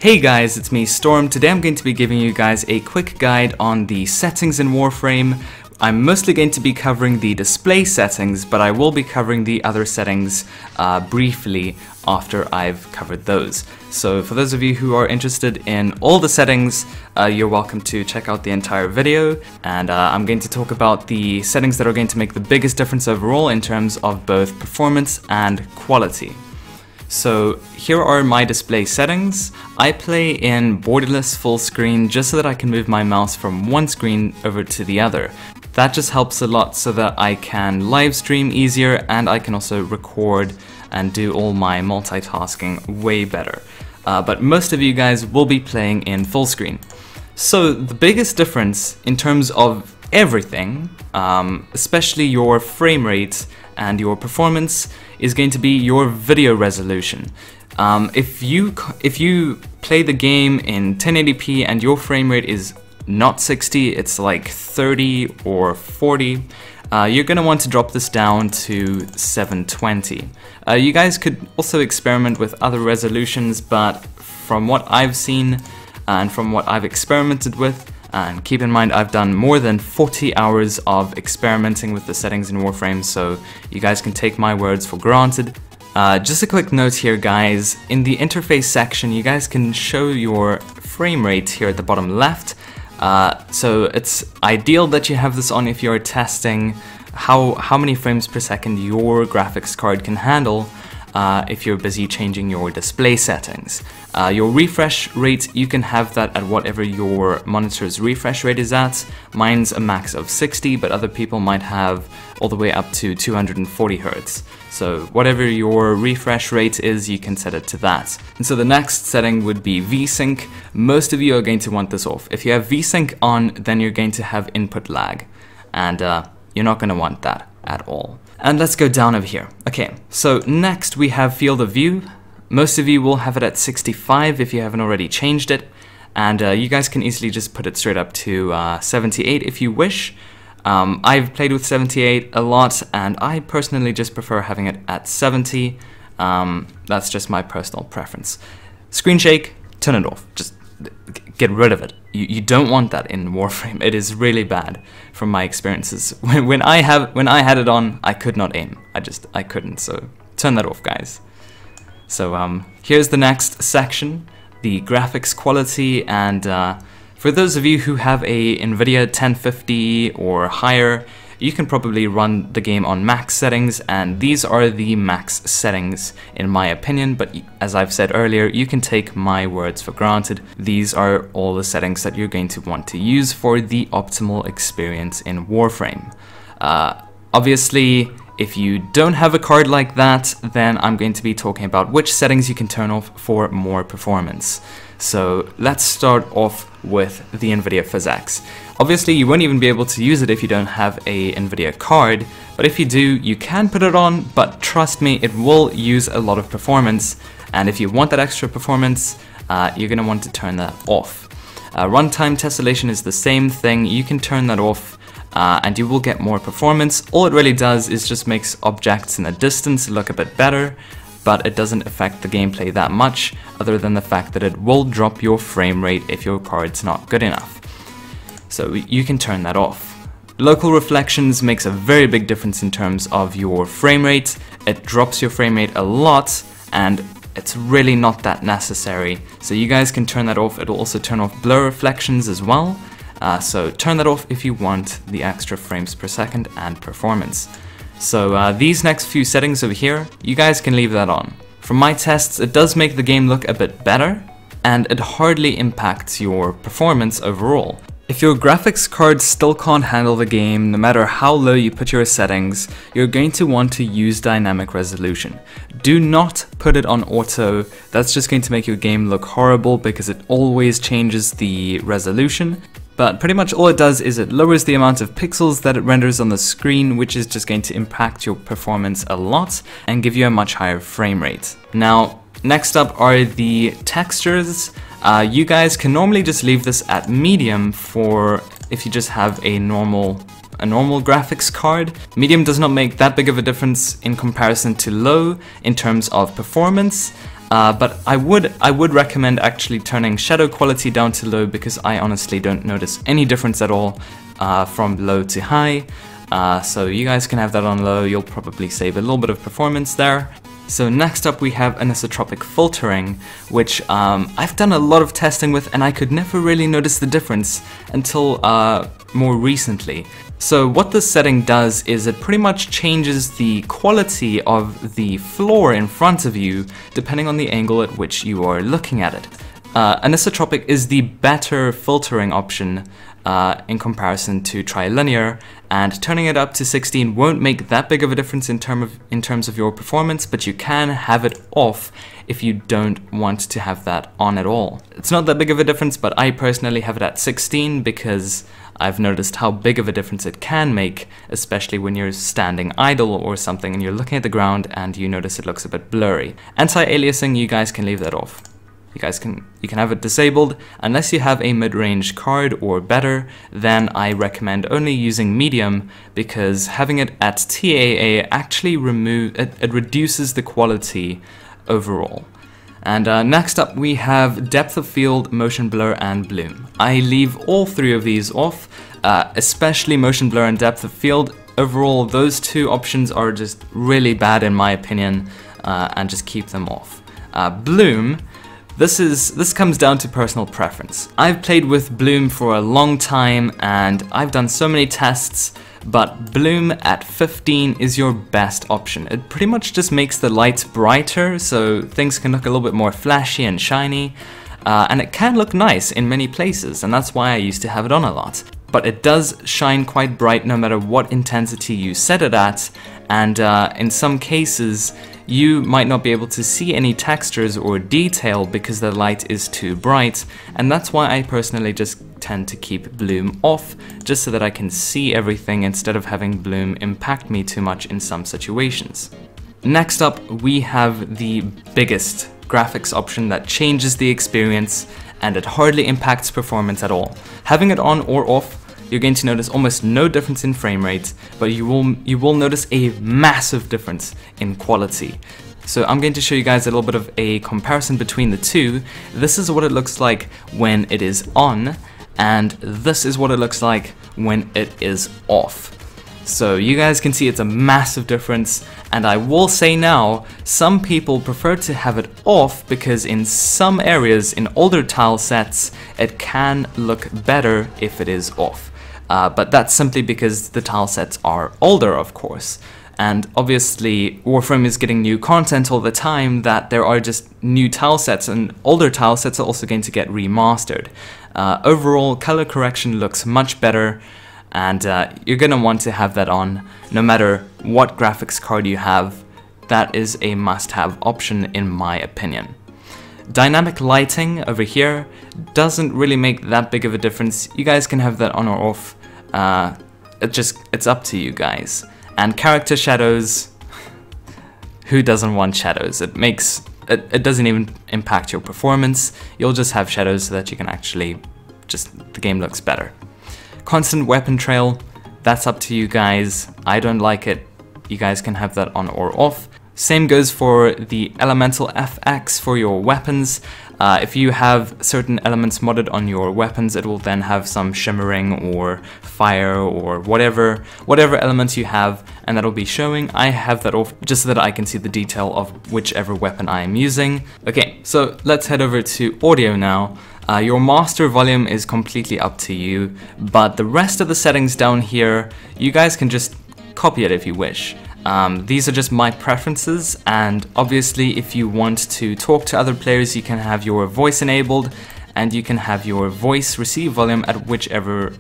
Hey guys, it's me Storm. Today I'm going to be giving you guys a quick guide on the settings in Warframe. I'm mostly going to be covering the display settings, but I will be covering the other settings briefly after I've covered those. So for those of you who are interested in all the settings, you're welcome to check out the entire video, and I'm going to talk about the settings that are going to make the biggest difference overall in terms of both performance and quality. So here are my display settings. I play in borderless full screen just so that I can move my mouse from one screen over to the other. That just helps a lot so that I can live stream easier, and I can also record and do all my multitasking way better. But most of you guys will be playing in full screen. So the biggest difference in terms of everything, especially your frame rate and your performance, is going to be your video resolution. If you play the game in 1080p and your frame rate is not 60, it's like 30 or 40, you're going to want to drop this down to 720. You guys could also experiment with other resolutions, but from what I've seen and from what I've experimented with, and keep in mind I've done more than 40 hours of experimenting with the settings in Warframe, so you guys can take my words for granted. Just a quick note here guys, in the interface section you guys can show your frame rate here at the bottom left. So it's ideal that you have this on if you're testing how many frames per second your graphics card can handle if you're busy changing your display settings. Your refresh rate, you can have that at whatever your monitor's refresh rate is at. Mine's a max of 60, but other people might have all the way up to 240 Hz. So whatever your refresh rate is, you can set it to that. And so the next setting would be VSync. Most of you are going to want this off. If you have VSync on, then you're going to have input lag, and you're not going to want that at all. And let's go down over here. Okay, so next we have field of view. Most of you will have it at 65 if you haven't already changed it, and you guys can easily just put it straight up to 78 if you wish. I've played with 78 a lot, and I personally just prefer having it at 70. That's just my personal preference. Screen shake, turn it off. Just get rid of it. You don't want that in Warframe. It is really bad from my experiences. When I had it on, I could not aim. I couldn't. So turn that off, guys. So here's the next section, the graphics quality, and for those of you who have a NVIDIA 1050 or higher, you can probably run the game on max settings, and these are the max settings in my opinion, but as I've said earlier, you can take my words for granted. These are all the settings that you're going to want to use for the optimal experience in Warframe. Obviously, if you don't have a card like that, then I'm going to be talking about which settings you can turn off for more performance. So let's start off with the NVIDIA PhysX. Obviously, you won't even be able to use it if you don't have a NVIDIA card, but if you do, you can put it on, but trust me, it will use a lot of performance, and if you want that extra performance, you're going to want to turn that off. Runtime tessellation is the same thing. You can turn that off, and you will get more performance. All it really does is just makes objects in the distance look a bit better, but it doesn't affect the gameplay that much, other than the fact that it will drop your frame rate if your card's not good enough. So you can turn that off. Local reflections makes a very big difference in terms of your frame rate. It drops your frame rate a lot, and it's really not that necessary. So you guys can turn that off. It'll also turn off blur reflections as well. So turn that off if you want the extra frames per second and performance. So these next few settings over here, you guys can leave that on. From my tests, it does make the game look a bit better, and it hardly impacts your performance overall. If your graphics card still can't handle the game, no matter how low you put your settings, you're going to want to use dynamic resolution. Do not put it on auto. That's just going to make your game look horrible because it always changes the resolution. But pretty much all it does is it lowers the amount of pixels that it renders on the screen, which is just going to impact your performance a lot and give you a much higher frame rate. Now, next up are the textures. You guys can normally just leave this at medium for if you just have a normal graphics card. Medium does not make that big of a difference in comparison to low in terms of performance. But I would recommend actually turning shadow quality down to low, because I honestly don't notice any difference at all from low to high. So you guys can have that on low. You'll probably save a little bit of performance there. So next up we have anisotropic filtering, which I've done a lot of testing with, and I could never really notice the difference until more recently. So what this setting does is it pretty much changes the quality of the floor in front of you depending on the angle at which you are looking at it. Anisotropic is the better filtering option in comparison to trilinear, and turning it up to 16 won't make that big of a difference in terms of your performance, but you can have it off if you don't want to have that on at all. It's not that big of a difference, but I personally have it at 16 because I've noticed how big of a difference it can make, especially when you're standing idle or something and you're looking at the ground and you notice it looks a bit blurry. Anti-aliasing, you guys can leave that off. You can have it disabled. Unless you have a mid-range card or better, then I recommend only using medium, because having it at TAA actually reduces the quality overall. And next up we have depth of field, motion blur, and bloom. I leave all three of these off, especially motion blur and depth of field. Overall, those two options are just really bad in my opinion, and just keep them off. Bloom. This comes down to personal preference. I've played with bloom for a long time and I've done so many tests, but bloom at 15 is your best option. It pretty much just makes the lights brighter, so things can look a little bit more flashy and shiny, and it can look nice in many places, and that's why I used to have it on a lot. But it does shine quite bright no matter what intensity you set it at, and in some cases you might not be able to see any textures or detail because the light is too bright, and that's why I personally just tend to keep bloom off, just so that I can see everything instead of having bloom impact me too much in some situations. Next up we have the biggest graphics option that changes the experience, and it hardly impacts performance at all. Having it on or off, you're going to notice almost no difference in frame rate, but you will notice a massive difference in quality. So I'm going to show you guys a little bit of a comparison between the two. This is what it looks like when it is on, and this is what it looks like when it is off. So you guys can see it's a massive difference, and I will say now, some people prefer to have it off because in some areas in older tile sets it can look better if it is off. But that's simply because the tile sets are older, of course. And obviously Warframe is getting new content all the time, that there are just new tile sets, and older tile sets are also going to get remastered. Overall, color correction looks much better, and you're going to want to have that on no matter what graphics card you have. That is a must-have option in my opinion. Dynamic lighting over here doesn't really make that big of a difference. You guys can have that on or off. It's up to you guys. And character shadows, who doesn't want shadows? It doesn't even impact your performance. You'll just have shadows so that you can actually the game looks better. Constant weapon trail, that's up to you guys. I don't like it. You guys can have that on or off. Same goes for the elemental FX for your weapons. If you have certain elements modded on your weapons, it will then have some shimmering or fire or whatever elements you have, and that'll be showing. I have that off just so that I can see the detail of whichever weapon I am using. Okay, so let's head over to audio now. Your master volume is completely up to you, but the rest of the settings down here, you guys can just copy it if you wish. These are just my preferences, and obviously if you want to talk to other players, you can have your voice enabled, and you can have your voice receive volume at whichever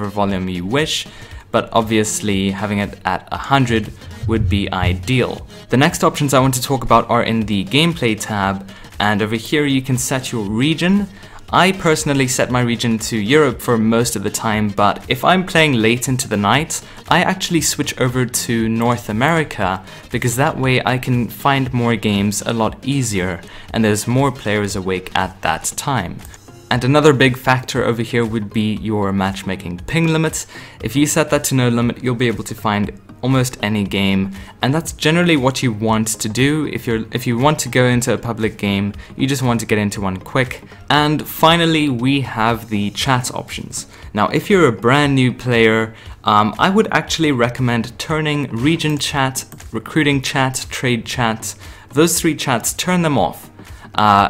volume you wish, but obviously having it at 100 would be ideal. The next options I want to talk about are in the gameplay tab, and over here you can set your region. I personally set my region to Europe for most of the time, but if I'm playing late into the night, I actually switch over to North America, because that way I can find more games a lot easier, and there's more players awake at that time. And another big factor over here would be your matchmaking ping limit. If you set that to no limit, you'll be able to find almost any game, and that's generally what you want to do. If you want to go into a public game, you just want to get into one quick. And finally, we have the chat options. Now, if you're a brand new player, I would actually recommend turning region chat, recruiting chat, trade chat, those 3 chats, turn them off.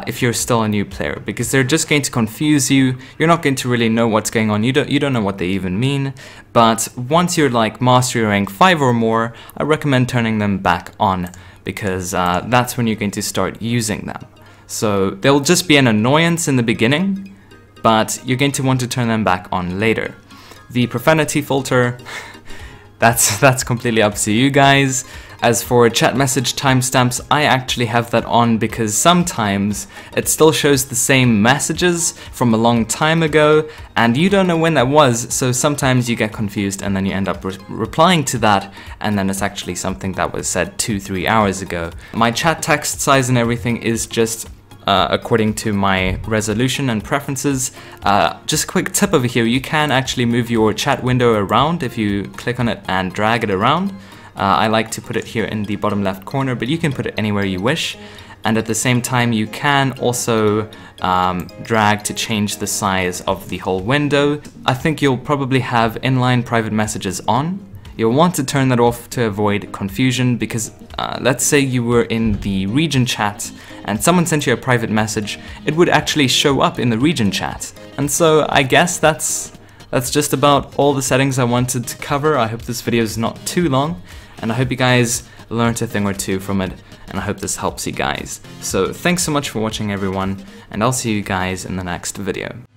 If you're still a new player, because they're just going to confuse you. You're not going to really know what's going on. You don't know what they even mean. But once you're like mastery rank 5 or more, I recommend turning them back on, because that's when you're going to start using them. So they'll just be an annoyance in the beginning, but you're going to want to turn them back on later. The profanity filter, that's completely up to you guys. As for chat message timestamps, I actually have that on because sometimes it still shows the same messages from a long time ago and you don't know when that was, so sometimes you get confused and then you end up replying to that, and then it's actually something that was said 2-3 hours ago. My chat text size and everything is just according to my resolution and preferences. Just a quick tip over here, you can actually move your chat window around if you click on it and drag it around. I like to put it here in the bottom left corner, but you can put it anywhere you wish. And at the same time, you can also drag to change the size of the whole window. I think you'll probably have inline private messages on. You'll want to turn that off to avoid confusion, because let's say you were in the region chat and someone sent you a private message, it would actually show up in the region chat. And so I guess that's just about all the settings I wanted to cover. I hope this video is not too long, and I hope you guys learned a thing or two from it, and I hope this helps you guys. So thanks so much for watching, everyone, and I'll see you guys in the next video.